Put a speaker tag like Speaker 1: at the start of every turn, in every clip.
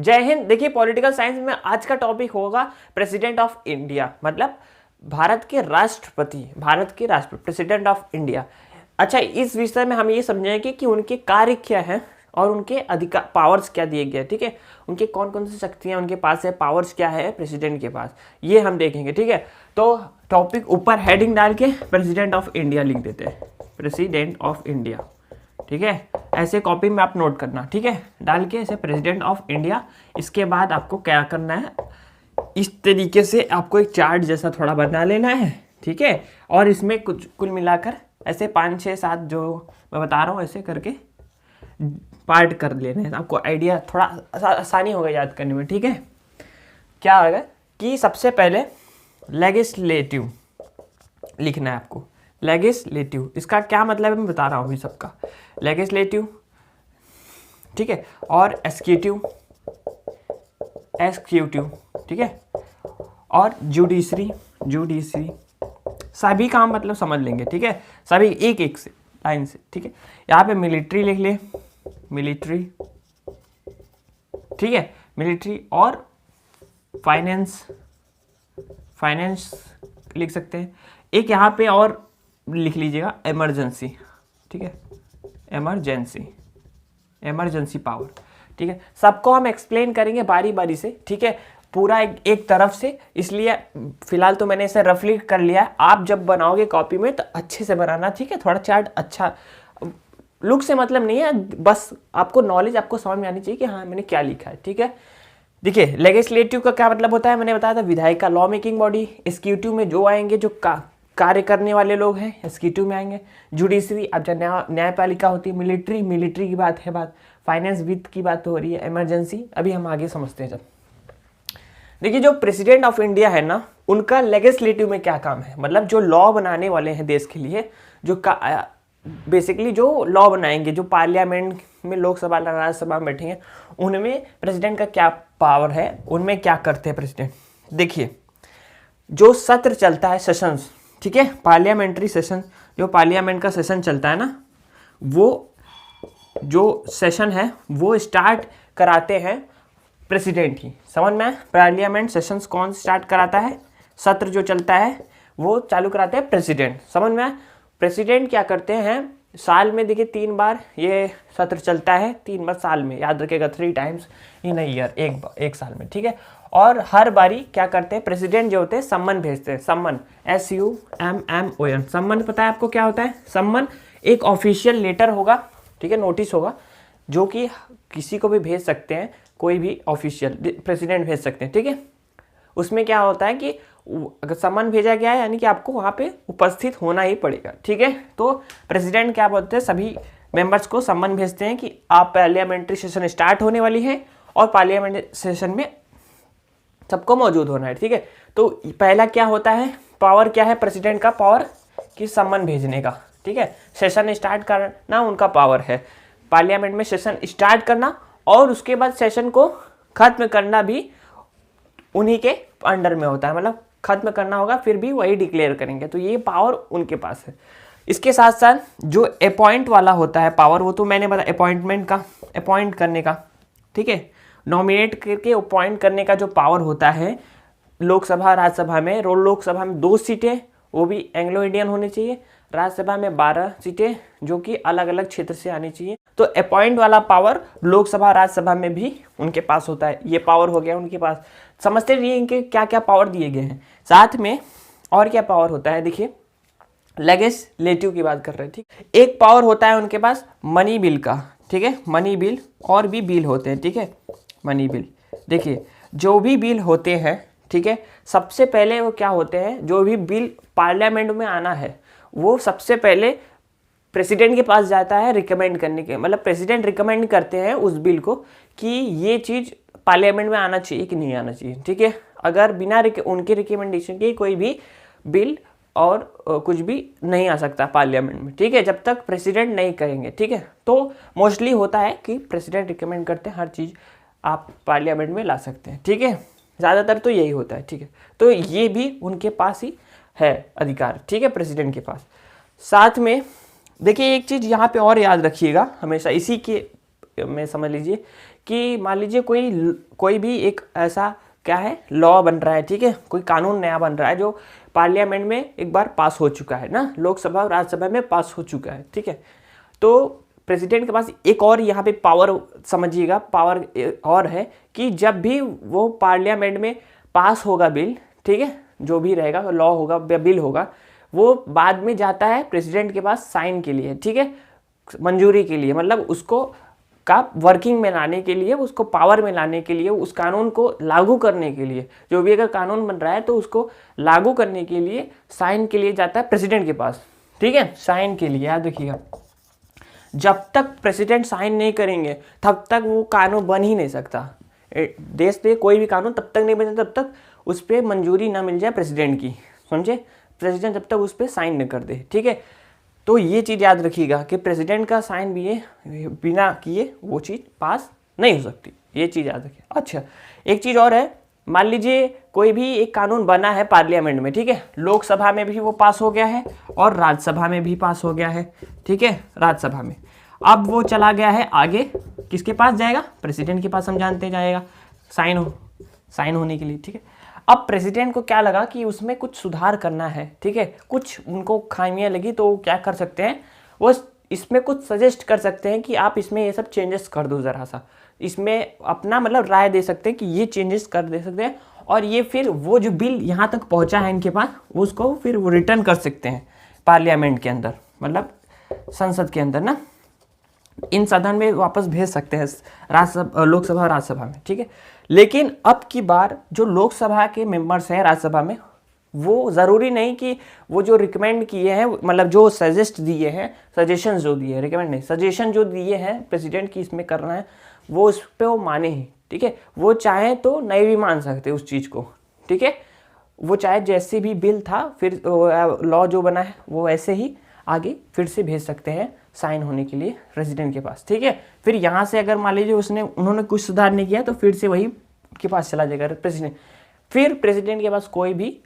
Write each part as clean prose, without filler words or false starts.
Speaker 1: जय हिंद। देखिए political science में आज का टॉपिक होगा प्रेसिडेंट ऑफ इंडिया, मतलब भारत के राष्ट्रपति, प्रेसिडेंट ऑफ इंडिया। अच्छा, इस विषय में हम ये समझेंगे कि उनके कार्य क्या हैं और उनके अधिकार पावर्स क्या दिए गए, ठीक है। उनके कौन कौन सी शक्तियां उनके पास है, पावर्स क्या है प्रेसिडेंट के पास, ये हम देखेंगे, ठीक है। तो टॉपिक ऊपर हेडिंग डाल के प्रेसिडेंट ऑफ इंडिया लिख देते हैं, प्रेसिडेंट ऑफ इंडिया, ठीक है। ऐसे कॉपी में आप नोट करना, ठीक है, डाल के ऐसे प्रेसिडेंट ऑफ इंडिया। इसके बाद आपको क्या करना है, इस तरीके से आपको एक चार्ट जैसा थोड़ा बना लेना है, ठीक है। और इसमें कुछ कुल मिलाकर ऐसे 5 6 7 जो मैं बता रहा हूँ ऐसे करके पार्ट कर लेने हैं, आपको आइडिया थोड़ा आसानी होगा याद करने में, ठीक है। क्या होगा कि सबसे पहले लेजिस्लेटिव लिखना है आपको। लेजिस्लेटिव, इसका क्या मतलब है मैं बता रहा हूँ अभी सबका। लेजिस्लेटिव, ठीक है, और एग्जीक्यूटिव, ठीक है, और जुडिशरी, सभी काम मतलब समझ लेंगे, ठीक है, सभी एक एक से लाइन से, ठीक है। यहाँ पे मिलिट्री लिख ले, मिलिट्री, ठीक है, मिलिट्री, और फाइनेंस लिख सकते हैं। एक यहाँ पे और लिख लीजिएगा इमरजेंसी, ठीक है, इमरजेंसी पावर, ठीक है। सबको हम एक्सप्लेन करेंगे बारी बारी से, ठीक है, पूरा एक तरफ से। इसलिए फिलहाल तो मैंने इसे रफली कर लिया है, आप जब बनाओगे कॉपी में तो अच्छे से बनाना, ठीक है। थोड़ा चार्ट अच्छा लुक से मतलब नहीं है, बस आपको नॉलेज आपको समझ में आनी चाहिए कि हाँ मैंने क्या लिखा है, ठीक है। देखिए लेजिस्लेटिव का क्या मतलब होता है, मैंने बताया था विधायिका, लॉ मेकिंग बॉडी। एग्जीक्यूटिव में जो आएंगे जो कार्य करने वाले लोग हैं एग्जीक्यूटिव में आएंगे। जुडिशरी, अब जब न्यायपालिका होती है। मिलिट्री की बात है, फाइनेंस वित्त की बात हो रही है। इमरजेंसी अभी हम आगे समझते हैं जब। देखिए जो प्रेसिडेंट ऑफ इंडिया है ना, उनका लेजिस्लेटिव में क्या काम है, मतलब जो लॉ बनाने वाले हैं देश के लिए, जो बेसिकली जो लॉ बनाएंगे, जो पार्लियामेंट में लोकसभा राज्यसभा में बैठेंगे, उनमें प्रेसिडेंट का क्या पावर है, उनमें क्या करते हैं प्रेसिडेंट। देखिए जो सत्र चलता है, सेशंस, ठीक है, पार्लियामेंट्री सेशन, जो पार्लियामेंट का सेशन चलता है ना, वो जो सेशन है वो स्टार्ट कराते हैं प्रेसिडेंट ही। समझ में? पार्लियामेंट सेशंस कौन स्टार्ट कराता है, सत्र जो चलता है वो चालू कराते हैं प्रेसिडेंट। समझ में? प्रेसिडेंट क्या करते हैं, साल में देखिए 3 बार ये सत्र चलता है, 3 बार साल में, याद रखेगा 3 टाइम्स इन अ ईयर, एक साल में, ठीक है। और हर बारी क्या करते हैं प्रेसिडेंट जो होते हैं, सम्मन भेजते हैं। सम्मन, SUMMON, सम्मन पता है आपको क्या होता है? सम्मन एक ऑफिशियल लेटर होगा, ठीक है, नोटिस होगा, जो कि किसी को भी भेज सकते हैं, कोई भी ऑफिशियल प्रेसिडेंट भेज सकते हैं, ठीक है। उसमें क्या होता है कि अगर सम्मन भेजा गया है यानी कि आपको वहाँ पे उपस्थित होना ही पड़ेगा, ठीक है। तो प्रेसिडेंट क्या बोलते हैं, सभी मेंबर्स को सम्मन भेजते हैं कि आप पार्लियामेंट्री सेशन स्टार्ट होने वाली है और पार्लियामेंट्री सेशन में सबको मौजूद होना है, ठीक है। तो पहला क्या होता है, पावर क्या है प्रेसिडेंट का, पावर कि सम्मन भेजने का, ठीक है। सेशन स्टार्ट करना उनका पावर है, पार्लियामेंट में सेशन स्टार्ट करना, और उसके बाद सेशन को खत्म करना भी उन्हीं के अंडर में होता है, मतलब खत्म करना होगा फिर भी वही डिक्लेयर करेंगे, तो ये पावर उनके पास है। इसके साथ साथ जो अपॉइंट वाला होता है पावर, वो तो मैंने बताया अपॉइंटमेंट का, अपॉइंट करने का, ठीक है, नॉमिनेट करके अपॉइंट करने का जो पावर होता है लोकसभा राज्यसभा में। लोकसभा में 2 सीटें, वो भी एंग्लो इंडियन होनी चाहिए। राज्यसभा में 12 सीटें जो कि अलग अलग क्षेत्र से आनी चाहिए। तो अपॉइंट वाला पावर लोकसभा राज्यसभा में भी उनके पास होता है, ये पावर हो गया उनके पास। समझते रहिए इनके क्या क्या पावर दिए गए हैं। साथ में और क्या पावर होता है, देखिए लेजिस्लेटिव की बात कर रहे हैं, ठीक। एक पावर होता है उनके पास मनी बिल का, ठीक है, मनी बिल, और भी बिल होते हैं, ठीक है, मनी बिल। देखिए जो भी बिल होते हैं, ठीक है, सबसे पहले वो क्या होते हैं, जो भी बिल पार्लियामेंट में आना है वो सबसे पहले प्रेसिडेंट के पास जाता है रिकमेंड करने के, मतलब प्रेसिडेंट रिकमेंड करते हैं उस बिल को कि ये चीज़ पार्लियामेंट में आना चाहिए कि नहीं आना चाहिए, ठीक है। अगर बिना उनके रिकमेंडेशन के कोई भी बिल और कुछ भी नहीं आ सकता पार्लियामेंट में, ठीक है, जब तक प्रेसिडेंट नहीं करेंगे, ठीक है। तो मोस्टली होता है कि प्रेसिडेंट रिकमेंड करते हैं हर चीज़ आप पार्लियामेंट में ला सकते हैं, ठीक है, ज़्यादातर तो यही होता है, ठीक है। तो ये भी उनके पास ही है अधिकार, ठीक है, प्रेसिडेंट के पास। साथ में देखिए एक चीज़ यहाँ पे और याद रखिएगा हमेशा, इसी के में समझ लीजिए कि मान लीजिए कोई भी एक ऐसा क्या है लॉ बन रहा है, ठीक है, कोई कानून नया बन रहा है जो पार्लियामेंट में एक बार पास हो चुका है ना, लोकसभा और राज्यसभा में पास हो चुका है, ठीक है। तो प्रेसिडेंट के पास एक और यहाँ पे पावर, समझिएगा पावर और है कि जब भी वो पार्लियामेंट में पास होगा बिल, ठीक है, जो भी रहेगा लॉ होगा बिल होगा, वो बाद में जाता है प्रेसिडेंट के पास साइन के लिए, ठीक है, मंजूरी के लिए, मतलब उसको का वर्किंग में लाने के लिए, उसको पावर में लाने के लिए, उस कानून को लागू करने के लिए, जो भी अगर कानून बन रहा है तो उसको लागू करने के लिए साइन के लिए जाता है प्रेसिडेंट के पास, ठीक है, साइन के लिए। याद रखिएगा, जब तक प्रेसिडेंट साइन नहीं करेंगे तब तक वो कानून बन ही नहीं सकता। देश पे कोई भी कानून तब तक नहीं बन सकता तब तक उस पर मंजूरी ना मिल जाए प्रेसिडेंट की, समझे, प्रेसिडेंट जब तक उस पर साइन न कर दे, ठीक है। तो ये चीज़ याद रखिएगा कि प्रेसिडेंट का साइन भी बिना किए वो चीज़ पास नहीं हो सकती, ये चीज़ याद रखिए। अच्छा, एक चीज़ और है, मान लीजिए कोई भी एक कानून बना है पार्लियामेंट में, ठीक है, लोकसभा में भी वो पास हो गया है और राज्यसभा में भी पास हो गया है, ठीक है, राज्यसभा में। अब वो चला गया है आगे, किसके पास जाएगा, प्रेसिडेंट के पास, हम जानते जाएगा साइन होने के लिए, ठीक है। अब प्रेसिडेंट को क्या लगा कि उसमें कुछ सुधार करना है, ठीक है, कुछ उनको खामियां लगी, तो क्या कर सकते हैं, वो इसमें कुछ सजेस्ट कर सकते हैं कि आप इसमें ये सब चेंजेस कर दो, ज़रा सा इसमें अपना मतलब राय दे सकते हैं कि ये चेंजेस कर दे सकते हैं, और ये फिर वो जो बिल यहाँ तक पहुँचा है इनके पास, वो उसको फिर वो रिटर्न कर सकते हैं पार्लियामेंट के अंदर, मतलब संसद के अंदर ना, इन सदन में वापस भेज सकते हैं लोकसभा राज्यसभा में, ठीक है। लेकिन अब की बार जो लोकसभा के मेंबर्स हैं राज्यसभा में, वो ज़रूरी नहीं कि वो जो रिकमेंड किए हैं, मतलब जो सजेस्ट दिए हैं, सजेशन जो दिए हैं, रिकमेंड नहीं, सजेशन जो दिए हैं प्रेसिडेंट की इसमें करना है, वो उस पर वो माने ही, ठीक है। वो चाहे तो नहीं भी मान सकते उस चीज़ को, ठीक है, वो चाहे जैसे भी बिल था फिर लॉ जो बना है वो ऐसे ही आगे फिर से भेज सकते हैं साइन होने के लिए प्रेसिडेंट के पास, ठीक है। फिर यहाँ से अगर मान लीजिए उन्होंने कुछ सुधार नहीं किया तो फिर से वही के पास चला जाएगा प्रेसिडेंट। फिर प्रेसिडेंट के पास कोई भी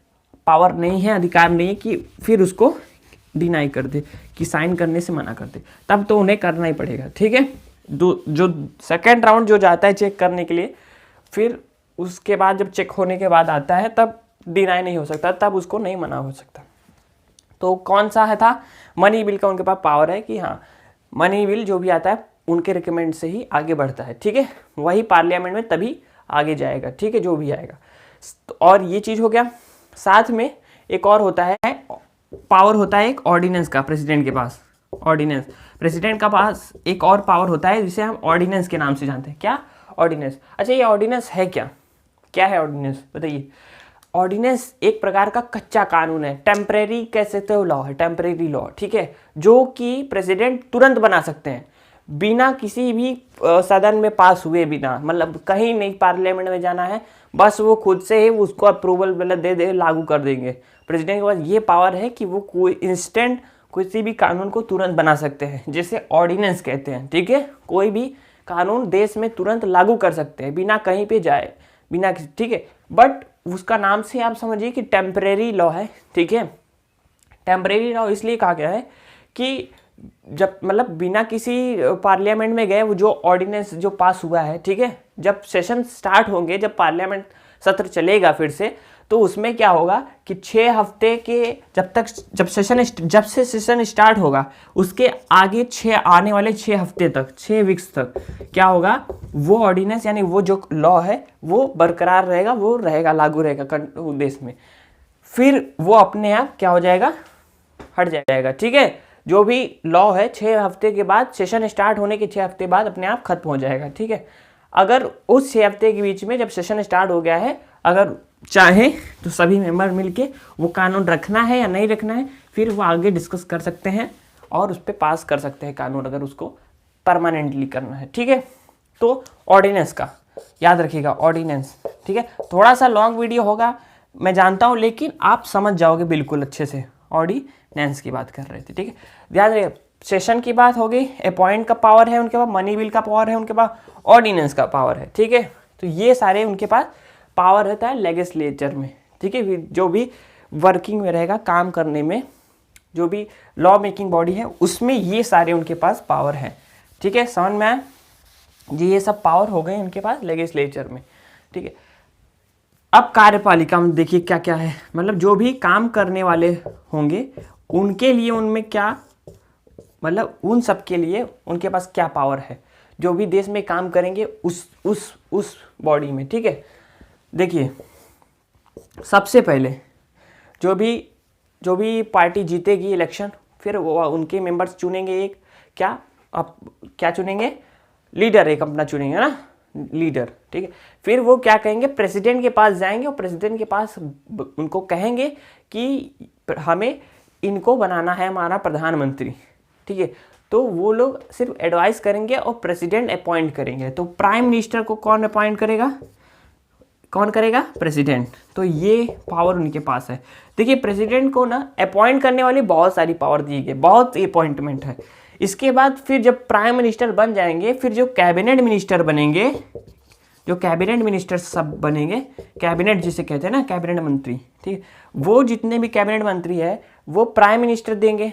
Speaker 1: पावर नहीं है, अधिकार नहीं है कि फिर उसको डिनाई कर दे, कि साइन करने से मना कर दे, तब तो उन्हें करना ही पड़ेगा, ठीक है। जो सेकेंड राउंड जो जाता है चेक करने के लिए, फिर उसके बाद जब चेक होने के बाद आता है तब डिनाई नहीं हो सकता, तब उसको नहीं मना हो सकता। तो कौन सा है था, मनी बिल का उनके पास पावर है कि हाँ मनी बिल जो भी आता है उनके रिकमेंड से ही आगे बढ़ता है, ठीक है, वही पार्लियामेंट में तभी आगे जाएगा, ठीक है, जो भी आएगा। और ये चीज़ हो गया। साथ में एक और होता है, पावर होता है एक ऑर्डिनेंस का प्रेसिडेंट के पास, ऑर्डिनेंस, प्रेसिडेंट का पास एक और पावर होता है जिसे हम ऑर्डिनेंस के नाम से जानते हैं। क्या, ऑर्डिनेंस। अच्छा, ये ऑर्डिनेंस है क्या है ऑर्डिनेंस, बताइए। ऑर्डिनेंस एक प्रकार का कच्चा कानून है, टेम्परेरी कह सकते हो लॉ है, टेम्परेरी लॉ, ठीक है, जो कि प्रेसिडेंट तुरंत बना सकते हैं बिना किसी भी सदन में पास हुए बिना, मतलब कहीं नहीं पार्लियामेंट में जाना है, बस वो खुद से ही उसको अप्रूवल मतलब दे लागू कर देंगे। प्रेसिडेंट के पास ये पावर है कि वो कोई इंस्टेंट किसी भी कानून को तुरंत बना सकते हैं, जिसे ऑर्डिनेंस कहते हैं, ठीक है। कोई भी कानून देश में तुरंत लागू कर सकते हैं बिना कहीं पे जाए, बिना किसी, ठीक है। बट उसका नाम से आप समझिए कि टेम्परेरी लॉ है, ठीक है। टेम्परेरी लॉ इसलिए कहा गया है कि जब मतलब बिना किसी पार्लियामेंट में गए वो जो ऑर्डिनेंस जो पास हुआ है, ठीक है, जब सेशन स्टार्ट होंगे, जब पार्लियामेंट सत्र चलेगा फिर से, तो उसमें क्या होगा कि 6 हफ्ते के जब से सेशन स्टार्ट होगा उसके आगे आने वाले 6 हफ्ते तक, 6 वीक्स तक क्या होगा, वो ऑर्डिनेंस यानी वो जो लॉ है वो बरकरार रहेगा, वो रहेगा, लागू रहेगा देश में। फिर वो अपने आप क्या हो जाएगा, हट जाएगा, ठीक है। जो भी लॉ है 6 हफ्ते के बाद, सेशन स्टार्ट होने के 6 हफ्ते बाद अपने आप खत्म हो जाएगा, ठीक है। अगर उस 6 हफ्ते के बीच में जब सेशन स्टार्ट हो गया है, अगर चाहे तो सभी मेंबर मिलके वो कानून रखना है या नहीं रखना है, फिर वो आगे डिस्कस कर सकते हैं और उस पर पास कर सकते हैं कानून, अगर उसको परमानेंटली करना है, ठीक है। तो ऑर्डिनेंस का याद रखिएगा, ऑर्डिनेंस, ठीक है। थोड़ा सा लॉन्ग वीडियो होगा मैं जानता हूँ, लेकिन आप समझ जाओगे बिल्कुल अच्छे से। ऑर्डिनेंस की बात कर रहे थे, ठीक है, ध्यान रखिए। सेशन की बात हो गई, अपॉइंट का पावर है उनके पास, मनी बिल का पावर है उनके पास, ऑर्डिनेंस का पावर है, ठीक है। तो ये सारे उनके पास पावर रहता है लेजिस्लेचर में, ठीक है, जो भी वर्किंग में रहेगा, काम करने में, जो भी लॉ मेकिंग बॉडी है उसमें ये सारे उनके पास पावर है, ठीक है, समझ में आया। जी ये सब पावर हो गए इनके पास लेजिस्लेचर में, ठीक है। अब कार्यपालिका में देखिए क्या क्या है, मतलब जो भी काम करने वाले होंगे उनके लिए उनमें क्या, मतलब उन सब के लिए उनके पास क्या पावर है, जो भी देश में काम करेंगे उस बॉडी में, ठीक है। देखिए सबसे पहले जो भी पार्टी जीतेगी इलेक्शन, फिर वो उनके मेंबर्स चुनेंगे एक क्या चुनेंगे, लीडर एक अपना चुनेंगे ना, लीडर, ठीक है। फिर वो क्या कहेंगे, प्रेसिडेंट के पास जाएंगे और प्रेसिडेंट के पास उनको कहेंगे कि हमें इनको बनाना है हमारा प्रधानमंत्री, ठीक है। तो वो लोग सिर्फ एडवाइस करेंगे और प्रेसिडेंट अपॉइंट करेंगे। तो प्राइम मिनिस्टर को कौन अपॉइंट करेगा, कौन करेगा, प्रेसिडेंट। तो ये पावर उनके पास है। देखिए प्रेसिडेंट को ना अपॉइंट करने वाली बहुत सारी पावर दी गई, बहुत अपॉइंटमेंट है। इसके बाद फिर जब प्राइम मिनिस्टर बन जाएंगे, फिर जो कैबिनेट मिनिस्टर बनेंगे, जो कैबिनेट मिनिस्टर सब बनेंगे, कैबिनेट जिसे कहते हैं ना, कैबिनेट मंत्री, ठीक है, वो जितने भी कैबिनेट मंत्री है वो प्राइम मिनिस्टर देंगे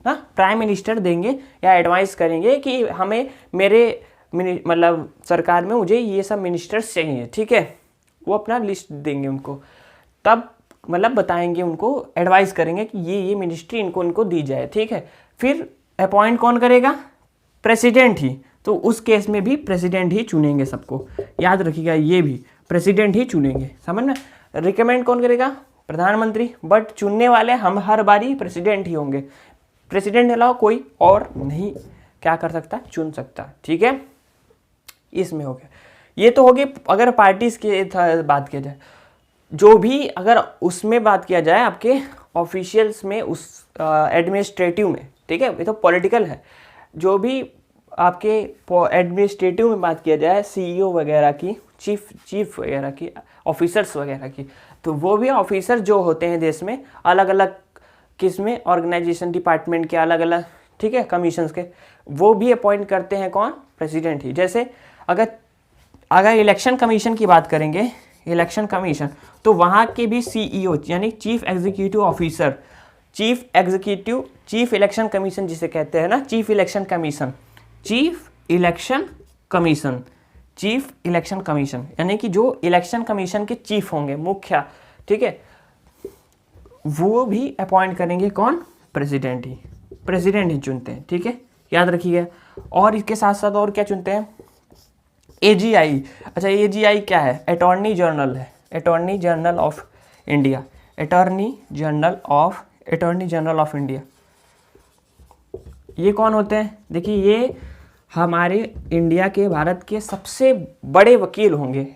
Speaker 1: ना, प्राइम मिनिस्टर देंगे या एडवाइस करेंगे कि हमें मेरे मतलब सरकार में मुझे ये सब मिनिस्टर्स चाहिए, ठीक है। वो अपना लिस्ट देंगे उनको, तब मतलब बताएंगे उनको, एडवाइस करेंगे कि ये मिनिस्ट्री इनको दी जाए, ठीक है। फिर अपॉइंट कौन करेगा, प्रेसिडेंट ही। तो उस केस में भी प्रेसिडेंट ही चुनेंगे सबको, याद रखिएगा, ये भी प्रेसिडेंट ही चुनेंगे, समझ में। रिकमेंड कौन करेगा, प्रधानमंत्री, बट चुनने वाले हम हर बारी प्रेसिडेंट ही होंगे। प्रेसिडेंट के अलावा कोई और नहीं क्या कर सकता, चुन सकता, ठीक है। इसमें हो गया, ये तो होगी अगर पार्टीज की बात किया जाए। जो भी अगर उसमें बात किया जाए आपके ऑफिशियल्स में, उस एडमिनिस्ट्रेटिव में, ठीक है, ये तो पॉलिटिकल है। जो भी आपके एडमिनिस्ट्रेटिव में बात किया जाए, सीईओ वगैरह की, चीफ वगैरह की, ऑफिसर्स वगैरह की, तो वो भी ऑफिसर जो होते हैं देश में, अलग अलग किस्में, ऑर्गेनाइजेशन डिपार्टमेंट के अलग अलग, ठीक है, कमीशंस के, वो भी अपॉइंट करते हैं कौन, प्रेसिडेंट ही। जैसे अगर इलेक्शन कमीशन की बात करेंगे, इलेक्शन कमीशन, तो वहाँ के भी सीईओ यानी chief executive officer, chief election commission जिसे कहते हैं ना, चीफ इलेक्शन कमीशन यानी कि जो इलेक्शन कमीशन के चीफ होंगे, मुखिया, ठीक है, वो भी अपॉइंट करेंगे कौन, प्रेसिडेंट ही चुनते हैं, ठीक है, याद रखिएगा। और इसके साथ साथ और क्या चुनते हैं, एजीआई। अच्छा एजीआई क्या है, अटॉर्नी जनरल है, attorney general of India, attorney general of India. ये कौन होते हैं, देखिए ये हमारे इंडिया के, भारत के सबसे बड़े वकील होंगे,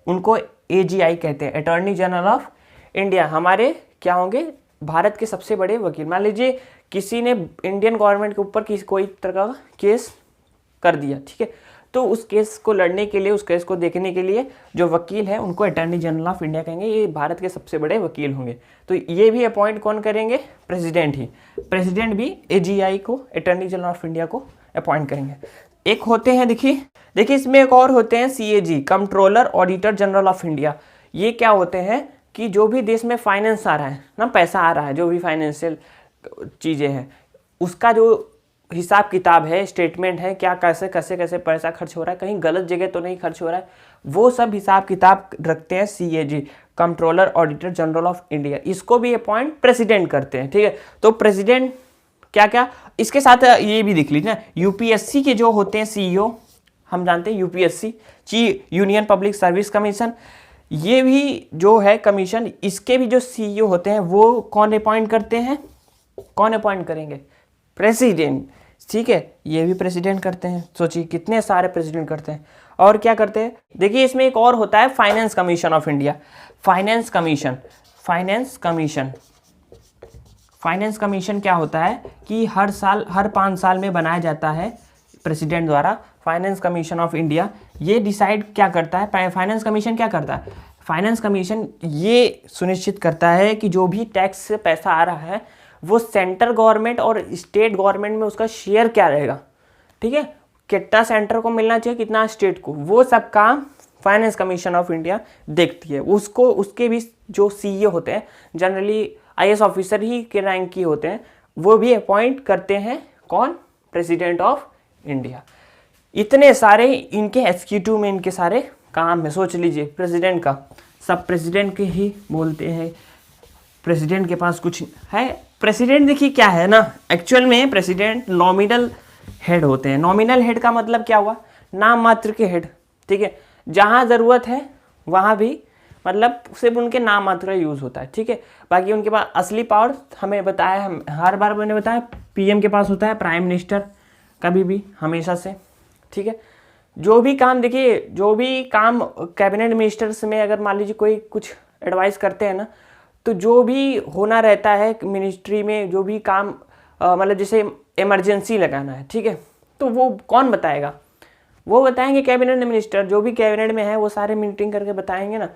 Speaker 1: उनको एजीआई कहते हैं, अटॉर्नी जनरल ऑफ इंडिया। हमारे क्या होंगे, भारत के सबसे बड़े वकील। मान लीजिए किसी ने इंडियन गवर्नमेंट के ऊपर कोई तरह का केस कर दिया, ठीक है, तो उस केस को लड़ने के लिए, उस केस को देखने के लिए जो वकील है उनको अटॉर्नी जनरल ऑफ इंडिया कहेंगे। ये भारत के सबसे बड़े वकील होंगे। तो ये भी अपॉइंट कौन करेंगे, प्रेसिडेंट ही। प्रेसिडेंट भी एजीआई को, अटॉर्नी जनरल ऑफ इंडिया को अपॉइंट करेंगे। एक होते हैं, देखिए इसमें एक और होते हैं CAG, controller auditor general of India. ये क्या होते हैं कि जो भी देश में फाइनेंस आ रहा है ना, पैसा आ रहा है, जो भी फाइनेंशियल चीज़ें हैं, उसका जो हिसाब किताब है, स्टेटमेंट है, क्या कैसे पैसा खर्च हो रहा है, कहीं गलत जगह तो नहीं खर्च हो रहा है, वो सब हिसाब किताब रखते हैं CAG, controller auditor general of India. इसको भी अपॉइंट प्रेसिडेंट करते हैं, ठीक है। तो प्रेसिडेंट क्या इसके साथ ये भी देख लीजिए ना, यूपीएससी के जो होते हैं सीईओ, हम जानते हैं UPSC, union public service commission, ये भी जो है कमीशन, इसके भी जो सीईओ होते हैं वो कौन अपॉइंट करते हैं, कौन अपॉइंट करेंगे, प्रेसिडेंट, ठीक है, ये भी प्रेसिडेंट करते हैं। सोचिए कितने सारे प्रेसिडेंट करते हैं। और क्या करते हैं, देखिए इसमें एक और होता है finance commission of India, finance commission क्या होता है कि हर 5 साल में बनाया जाता है प्रेसिडेंट द्वारा, फाइनेंस कमीशन ऑफ इंडिया। ये डिसाइड क्या करता है, फाइनेंस कमीशन क्या करता है, फाइनेंस कमीशन ये सुनिश्चित करता है कि जो भी टैक्स से पैसा आ रहा है वो सेंट्रल गवर्नमेंट और स्टेट गवर्नमेंट में उसका शेयर क्या रहेगा, ठीक है, कितना सेंटर को मिलना चाहिए, कितना स्टेट को, वो सब काम फाइनेंस कमीशन ऑफ इंडिया देखती है। उसके भी जो सीईओ होते हैं, जनरली आईएएस ऑफिसर ही के रैंक की होते हैं, वो भी अपॉइंट करते हैं कौन, प्रेसिडेंट ऑफ इंडिया। इतने सारे इनके एग्जीक्यूटिव में इनके सारे काम है। सोच लीजिए प्रेसिडेंट का, सब प्रेसिडेंट के ही बोलते हैं, प्रेसिडेंट के पास कुछ है। प्रेसिडेंट देखिए क्या है ना, एक्चुअल में प्रेसिडेंट नॉमिनल हेड होते हैं। नॉमिनल हेड का मतलब क्या हुआ, नाम मात्र के हेड, ठीक है। जहाँ ज़रूरत है वहाँ भी मतलब सिर्फ उनके नाम मात्र का यूज़ होता है, ठीक है। बाकी उनके पास असली पावर हमें बताया, हम हर बार मैंने बताया पीएम के पास होता है, प्राइम मिनिस्टर कभी भी हमेशा से, ठीक है। जो भी काम देखिए, जो भी काम कैबिनेट मिनिस्टर्स में अगर मान लीजिए कोई कुछ एडवाइस करते हैं ना, तो जो भी होना रहता है मिनिस्ट्री में, जो भी काम मतलब जैसे इमरजेंसी लगाना है, ठीक है, तो वो कौन बताएगा, वो बताएंगे कैबिनेट मिनिस्टर। जो भी कैबिनेट में है वो सारे मीटिंग करके बताएंगे ना,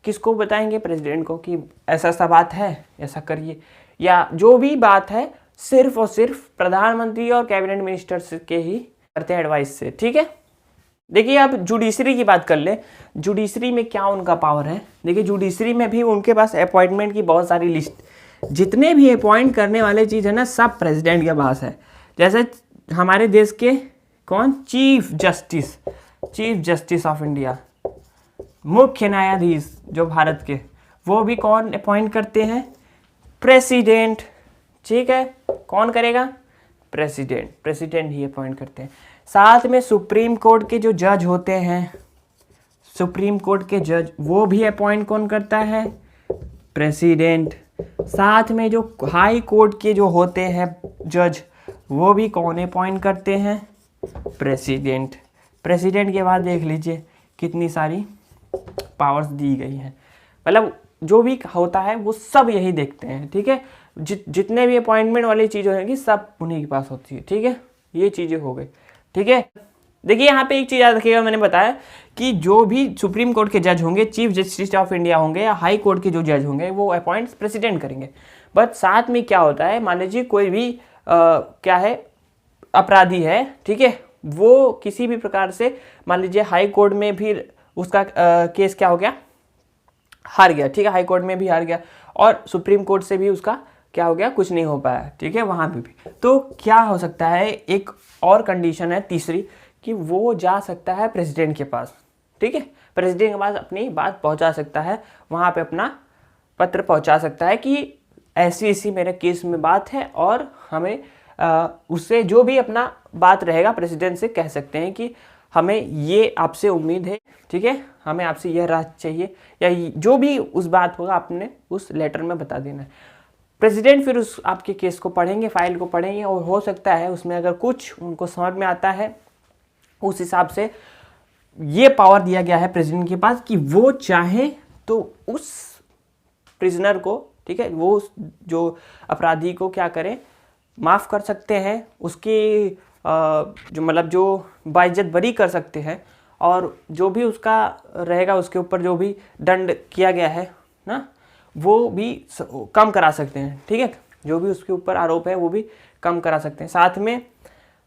Speaker 1: किसको बताएंगे, प्रेसिडेंट को, कि ऐसा ऐसा बात है, ऐसा करिए। या जो भी बात है सिर्फ और सिर्फ प्रधानमंत्री और कैबिनेट मिनिस्टर्स के ही करते हैं एडवाइस से, ठीक है। देखिए अब जुडिशरी की बात कर ले, जुडिशरी में क्या उनका पावर है। देखिए जुडिशरी में भी उनके पास अपॉइंटमेंट की बहुत सारी लिस्ट, जितने भी अपॉइंट करने वाले चीज़ है ना, सब प्रेसिडेंट के पास है। जैसे हमारे देश के कौन, चीफ जस्टिस ऑफ इंडिया, मुख्य न्यायाधीश जो भारत के, वो भी कौन अपॉइंट करते हैं, प्रेसिडेंट, ठीक है। कौन करेगा, प्रेसिडेंट ही अपॉइंट करते हैं। साथ में सुप्रीम कोर्ट के जो जज होते हैं, सुप्रीम कोर्ट के जज, वो भी अपॉइंट कौन करता है, प्रेसिडेंट। साथ में जो हाई कोर्ट के जो होते हैं जज, वो भी कौन अपॉइंट करते हैं, प्रेसिडेंट। प्रेसिडेंट के बाद देख लीजिए कितनी सारी पावर्स दी गई हैं, मतलब जो भी होता है वो सब यही देखते हैं, ठीक है। जितने भी अपॉइंटमेंट वाली चीज़ होंगी सब उन्हीं के पास होती है, ठीक है। ये चीज़ें हो गई, ठीक है। देखिए यहाँ पे एक चीज़ याद रखिएगा, मैंने बताया कि जो भी सुप्रीम कोर्ट के जज होंगे, चीफ जस्टिस ऑफ इंडिया होंगे, या हाई कोर्ट के जो जज होंगे, वो अपॉइंट प्रेसिडेंट करेंगे। बट साथ में क्या होता है, मान लीजिए कोई भी क्या है, अपराधी है, ठीक है, वो किसी भी प्रकार से मान लीजिए हाई कोर्ट में भी उसका केस क्या हो गया, हार गया, ठीक है, हाई कोर्ट में भी हार गया, और सुप्रीम कोर्ट से भी उसका क्या हो गया, कुछ नहीं हो पाया, ठीक है, वहाँ पे भी। तो क्या हो सकता है, एक और कंडीशन है तीसरी, कि वो जा सकता है प्रेसिडेंट के पास, ठीक है, प्रेसिडेंट के पास अपनी बात पहुँचा सकता है, वहाँ पे अपना पत्र पहुँचा सकता है कि ऐसी ऐसी मेरे केस में बात है, और हमें उससे जो भी अपना बात रहेगा प्रेसिडेंट से कह सकते हैं कि हमें ये आपसे उम्मीद है, ठीक है, हमें आपसे यह राहत चाहिए, या जो भी उस बात होगा आपने उस लेटर में बता देना है। प्रेसिडेंट फिर उस आपके केस को पढ़ेंगे, फाइल को पढ़ेंगे, और हो सकता है उसमें अगर कुछ उनको समझ में आता है, उस हिसाब से ये पावर दिया गया है प्रेसिडेंट के पास कि वो चाहे तो उस प्रिजनर को, ठीक है, वो जो अपराधी को क्या करें, माफ़ कर सकते हैं, उसकी जो मतलब जो बाइज्जत बरी कर सकते हैं, और जो भी उसका रहेगा उसके ऊपर जो भी दंड किया गया है ना, वो भी कम करा सकते हैं, ठीक है, जो भी उसके ऊपर आरोप है वो भी कम करा सकते हैं। साथ में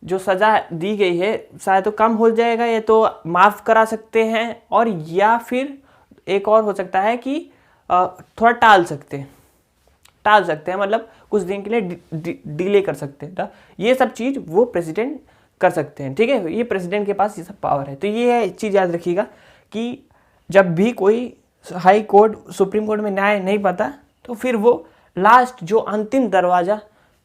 Speaker 1: जो सज़ा दी गई है शायद तो कम हो जाएगा, या तो माफ़ करा सकते हैं, और या फिर एक और हो सकता है कि थोड़ा टाल सकते हैं, मतलब कुछ दिन के लिए डिले कर सकते हैं। तो ये सब चीज़ वो प्रेसिडेंट कर सकते हैं, ठीक है, ये प्रेसिडेंट के पास ये सब पावर है। तो ये चीज़ याद रखिएगा कि जब भी कोई हाई कोर्ट, सुप्रीम कोर्ट में न्याय नहीं पाता, तो फिर वो लास्ट जो अंतिम दरवाज़ा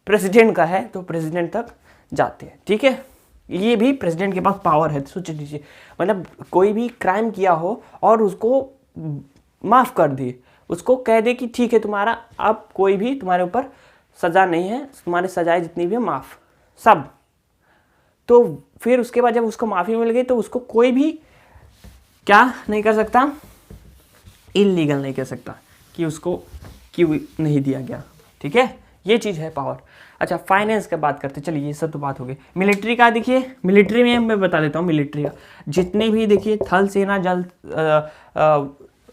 Speaker 1: प्रेसिडेंट का है, तो प्रेसिडेंट तक जाते हैं, ठीक है। ये भी प्रेसिडेंट के पास पावर है। सोच लीजिए, मतलब कोई भी क्राइम किया हो और उसको माफ़ कर दिए, उसको कह दे कि ठीक है तुम्हारा अब कोई भी तुम्हारे ऊपर सज़ा नहीं है, तुम्हारी सज़ाएं जितनी भी है माफ़ सब, तो फिर उसके बाद जब उसको माफ़ी मिल गई तो उसको कोई भी क्या नहीं कर सकता, इल्लीगल नहीं कह सकता कि उसको क्यों नहीं दिया गया, ठीक है। ये चीज़ है पावर। अच्छा, फाइनेंस का बात करते, चलिए ये सब तो बात हो गई। मिलिट्री का देखिए, मिलिट्री में मैं बता देता हूँ, मिलिट्री का जितने भी देखिए थल सेना, जल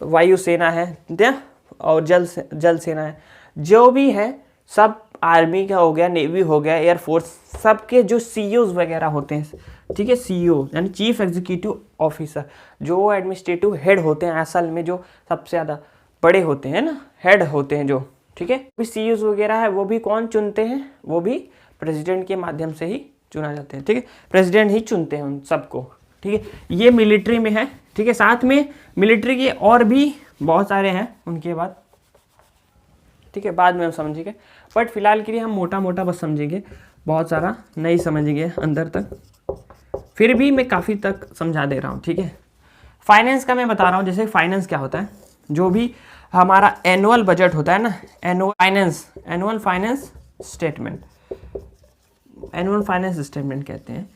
Speaker 1: वायु सेना है और जल सेना है, जो भी है सब, आर्मी का हो गया, नेवी हो गया, एयरफोर्स, सबके जो सीईओज वगैरह होते हैं, ठीक है, सीईओ यानी चीफ एग्जीक्यूटिव ऑफिसर, जो एडमिनिस्ट्रेटिव हेड होते हैं असल में, जो सबसे ज़्यादा बड़े होते हैं ना, हेड होते हैं जो, ठीक है, सीईओज वगैरह है, वो भी कौन चुनते हैं, वो भी प्रेसिडेंट के माध्यम से ही चुना जाते हैं, ठीक है। प्रेसिडेंट ही चुनते हैं उन सबको, ठीक है। ये मिलिट्री में है, ठीक है। साथ में मिलिट्री के और भी बहुत सारे हैं उनके बाद, ठीक है, बाद में हम समझेंगे, बट फिलहाल के लिए हम मोटा मोटा बस समझेंगे, बहुत सारा नहीं समझेंगे अंदर तक, फिर भी मैं काफ़ी तक समझा दे रहा हूँ, ठीक है। फाइनेंस का मैं बता रहा हूँ, जैसे फाइनेंस क्या होता है, जो भी हमारा एनुअल बजट होता है ना, annual finance statement, annual finance statement कहते हैं,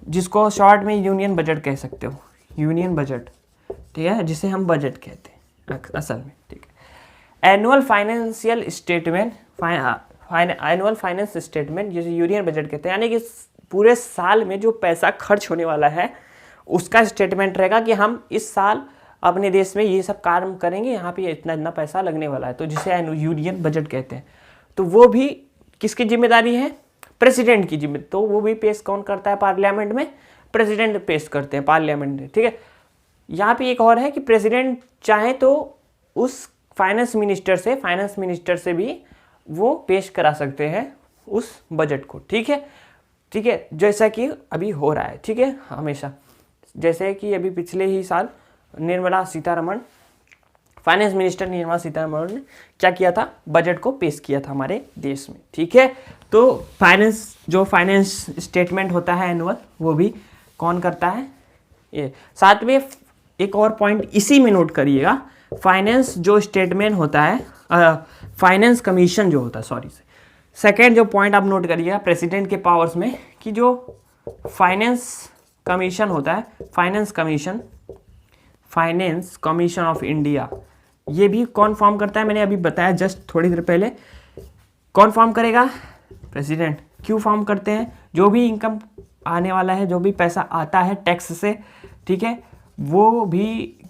Speaker 1: जिसको शॉर्ट में यूनियन बजट कह सकते हो, यूनियन बजट, ठीक है, जिसे हम बजट कहते हैं असल में, ठीक है। Annual financial statement, annual finance statement जिसे यूनियन बजट कहते हैं, यानी कि पूरे साल में जो पैसा खर्च होने वाला है उसका स्टेटमेंट रहेगा कि हम इस साल अपने देश में ये सब काम करेंगे, यहाँ पे इतना इतना पैसा लगने वाला है, तो जिसे यूनियन बजट कहते हैं। तो वो भी किसकी जिम्मेदारी है, प्रेसिडेंट की जिम्मेदारी, तो वो भी पेश कौन करता है पार्लियामेंट में, प्रेसिडेंट पेश करते हैं पार्लियामेंट में, ठीक है। यहाँ पे एक और है कि प्रेसिडेंट चाहे तो उस फाइनेंस मिनिस्टर से भी वो पेश करा सकते हैं उस बजट को, ठीक है, ठीक है, जैसा कि अभी हो रहा है, ठीक है, हमेशा, जैसे कि अभी पिछले ही साल फाइनेंस मिनिस्टर निर्मला सीतारमण ने क्या किया था, बजट को पेश किया था हमारे देश में, ठीक है। तो फाइनेंस स्टेटमेंट होता है एनुअल, वो भी कौन करता है, ये। साथ में एक और पॉइंट इसी में नोट करिएगा, फाइनेंस जो स्टेटमेंट होता है, फाइनेंस कमीशन जो होता है, सॉरी, सेकेंड जो पॉइंट आप नोट करिएगा प्रेसिडेंट के पावर्स में, कि जो फाइनेंस कमीशन होता है, फाइनेंस कमीशन ऑफ इंडिया, ये भी कौन फॉर्म करता है, मैंने अभी बताया जस्ट थोड़ी देर पहले, कौन फॉर्म करेगा, प्रेसिडेंट। क्यों फॉर्म करते हैं, जो भी इनकम आने वाला है, जो भी पैसा आता है टैक्स से, ठीक है, वो भी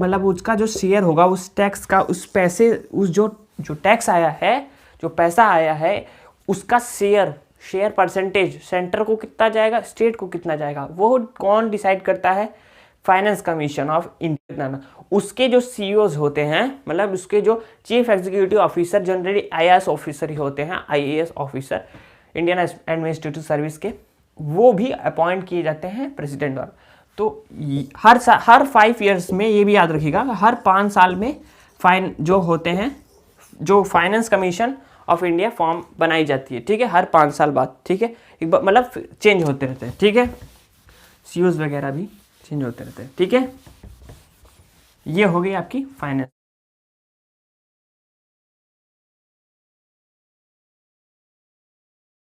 Speaker 1: मतलब उसका जो शेयर होगा उस टैक्स का, उस पैसे, उस जो टैक्स आया है, जो पैसा आया है, उसका शेयर परसेंटेज सेंटर को कितना जाएगा, स्टेट को कितना जाएगा, वो कौन डिसाइड करता है, फाइनेंस कमीशन ऑफ इंडिया। उसके जो सीईओज होते हैं, मतलब उसके जो chief executive officer, generally IAS officer ही होते हैं, IAS officer Indian Administrative Service के, वो भी अपॉइंट किए जाते हैं प्रेसिडेंट द्वारा। तो हर 5 ईयर्स में, ये भी याद रखिएगा, हर 5 साल में जो होते हैं, जो finance commission of India form बनाई जाती है, ठीक है, हर 5 साल बाद, ठीक है, एक बार मतलब चेंज होते रहते हैं, ठीक है, सीईओज वगैरह भी चेंज होते रहते हैं, ठीक है। ये हो गई आपकी फाइनेंस।